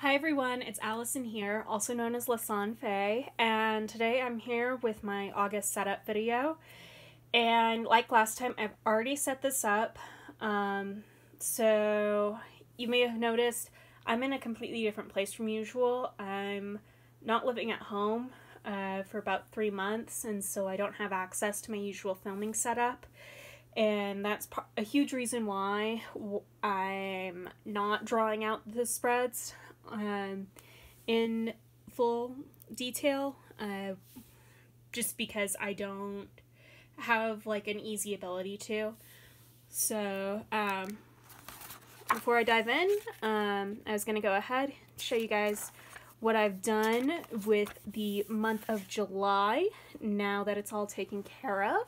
Hi everyone, it's Allison here, also known as Lasan Faye, and today I'm here with my August setup video. And like last time, I've already set this up, so you may have noticed I'm in a completely different place from usual. I'm not living at home for about 3 months, and so I don't have access to my usual filming setup. And that's a huge reason why I'm not drawing out the spreads in full detail, just because I don't have like an easy ability to. So before I dive in, I was going to go ahead and show you guys what I've done with the month of July now that it's all taken care of.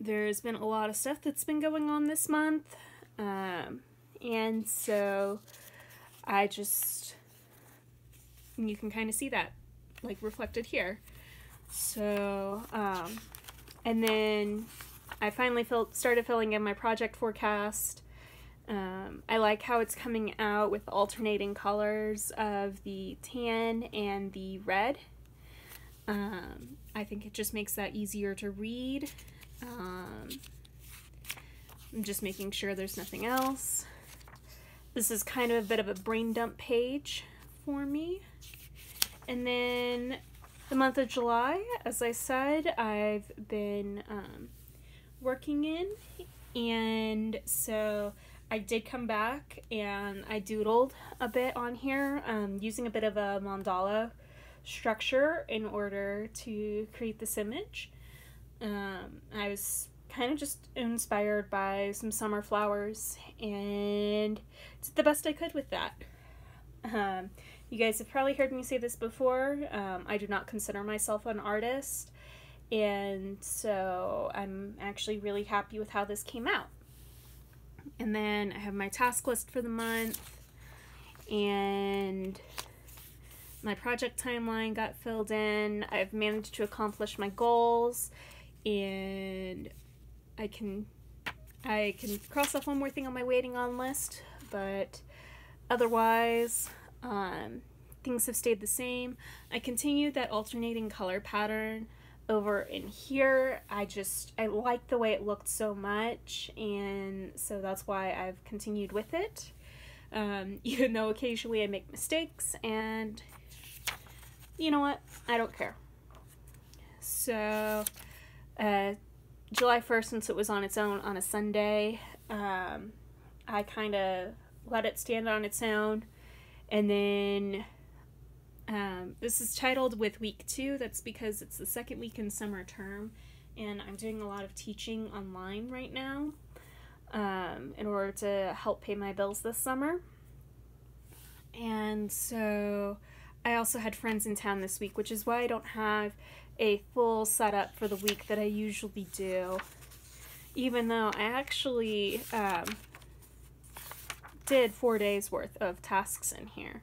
There's been a lot of stuff that's been going on this month, and so you can kind of see that like reflected here. So and then I finally started filling in my project forecast. I like how it's coming out with alternating colors of the tan and the red. I think it just makes that easier to read. I'm just making sure there's nothing else. This is kind of a bit of a brain dump page for me. And then the month of July, as I said, I've been working in, and so I did come back and I doodled a bit on here, using a bit of a mandala structure in order to create this image. I was kind of just inspired by some summer flowers and did the best I could with that. You guys have probably heard me say this before. I do not consider myself an artist, and so I'm actually really happy with how this came out. And then I have my task list for the month, and my project timeline got filled in. I've managed to accomplish my goals, and I can cross off one more thing on my waiting on list, but otherwise things have stayed the same. I continued that alternating color pattern over in here. I like the way it looked so much, and so that's why I've continued with it, even though occasionally I make mistakes, and you know what, I don't care. So July 1st, since it was on its own on a Sunday, I kind of let it stand on its own. And then this is titled with week 2. That's because it's the second week in summer term, and I'm doing a lot of teaching online right now in order to help pay my bills this summer. And so I also had friends in town this week, which is why I don't have a full setup for the week that I usually do, even though I actually did 4 days worth of tasks in here.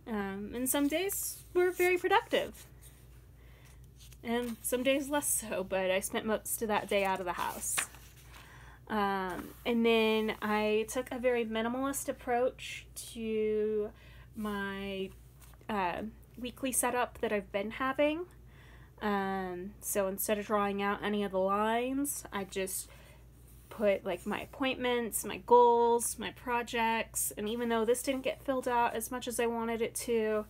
And some days were very productive, and some days less so, but I spent most of that day out of the house. And then I took a very minimalist approach to my weekly setup that I've been having. So instead of drawing out any of the lines, I just put like my appointments, my goals, my projects, and even though this didn't get filled out as much as I wanted it to,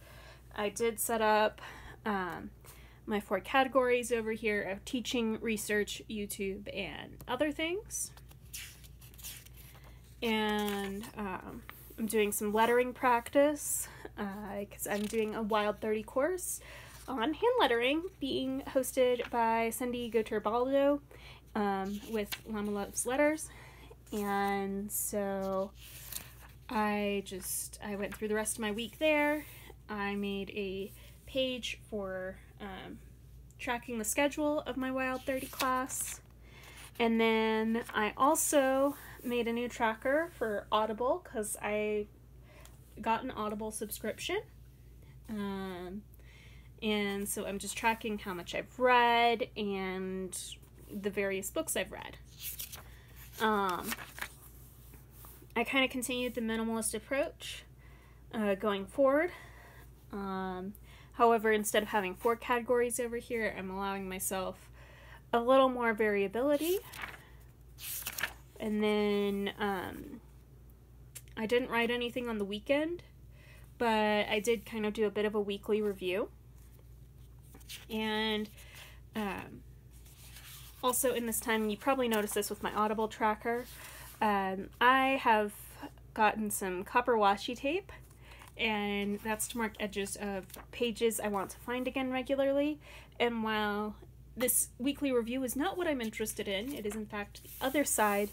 I did set up my 4 categories over here of teaching, research, YouTube, and other things. And I'm doing some lettering practice because I'm doing a Wild 30 course on hand lettering being hosted by Cindy Goterbaldo with Llama Loves Letters. And so I went through the rest of my week there. I made a page for tracking the schedule of my Wild 30 class, and then I also made a new tracker for Audible because I got an Audible subscription. And so I'm just tracking how much I've read and the various books I've read. I kind of continued the minimalist approach going forward. However, instead of having 4 categories over here, I'm allowing myself a little more variability. And then I didn't write anything on the weekend, but I did kind of do a bit of a weekly review. And also in this time, you probably noticed this with my Audible tracker, I have gotten some copper washi tape, and that's to mark edges of pages I want to find again regularly. And while this weekly review is not what I'm interested in, it is in fact the other side,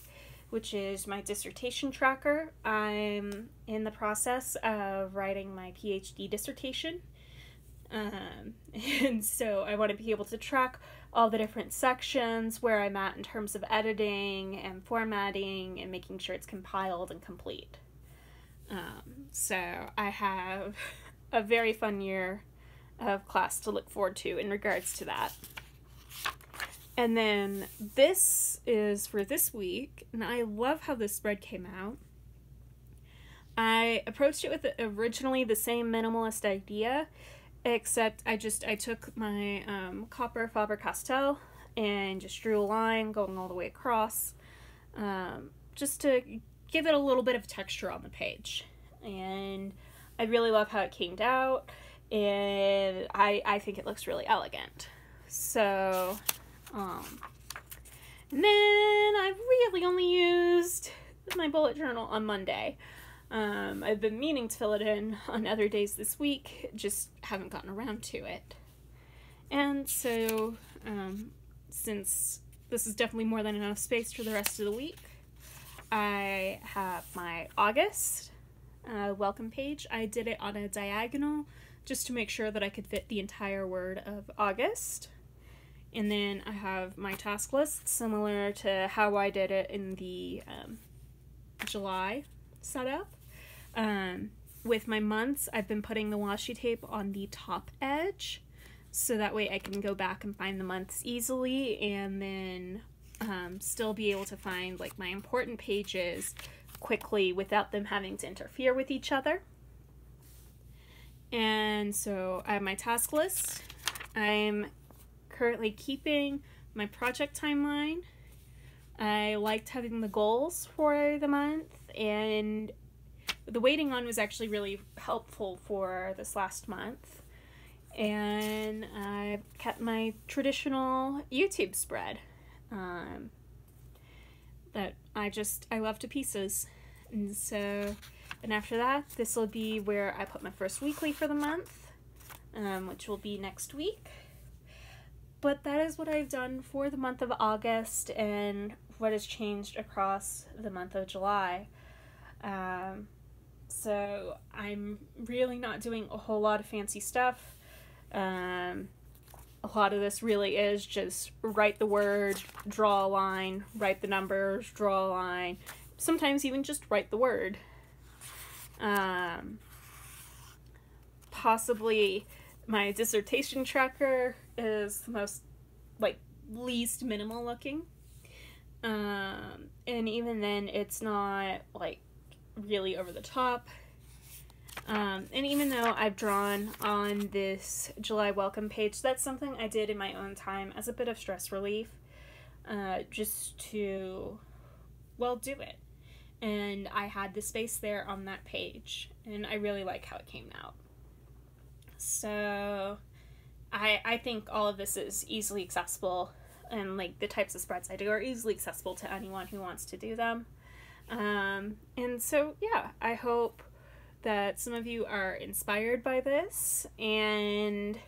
which is my dissertation tracker. I'm in the process of writing my PhD dissertation. And so I want to be able to track all the different sections, where I'm at in terms of editing and formatting and making sure it's compiled and complete. So I have a very fun year of class to look forward to in regards to that. And then this is for this week, and I love how this spread came out. I approached it with originally the same minimalist idea, except I took my copper Faber-Castell and just drew a line going all the way across, just to give it a little bit of texture on the page. And I really love how it came out, and I think it looks really elegant. So, and then I've really only used my bullet journal on Monday. I've been meaning to fill it in on other days this week, just haven't gotten around to it. And so, since this is definitely more than enough space for the rest of the week, I have my August welcome page. I did it on a diagonal just to make sure that I could fit the entire word of August. And then I have my task list, similar to how I did it in the July setup. With my months, I've been putting the washi tape on the top edge, so that way I can go back and find the months easily, and then still be able to find like my important pages quickly without them having to interfere with each other. And so I have my task list. I'm currently keeping my project timeline. I liked having the goals for the month, and the waiting on was actually really helpful for this last month. And I kept my traditional YouTube spread that I love to pieces. And so, and after that, this will be where I put my first weekly for the month, which will be next week. But that is what I've done for the month of August and what has changed across the month of July. So I'm really not doing a whole lot of fancy stuff. A lot of this really is just write the word, draw a line, write the numbers, draw a line. Sometimes even just write the word. Possibly my dissertation tracker is the most, least minimal looking. And even then, it's not, really over the top. And even though I've drawn on this July welcome page, that's something I did in my own time as a bit of stress relief, just to, do it. And I had the space there on that page, and I really like how it came out. So I think all of this is easily accessible, and the types of spreads I do are easily accessible to anyone who wants to do them. And so, yeah, I hope that some of you are inspired by this and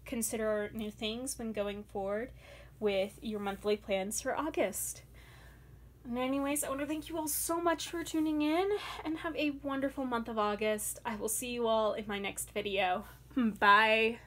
consider new things when going forward with your monthly plans for August. And anyways, I want to thank you all so much for tuning in, and have a wonderful month of August. I will see you all in my next video. Bye!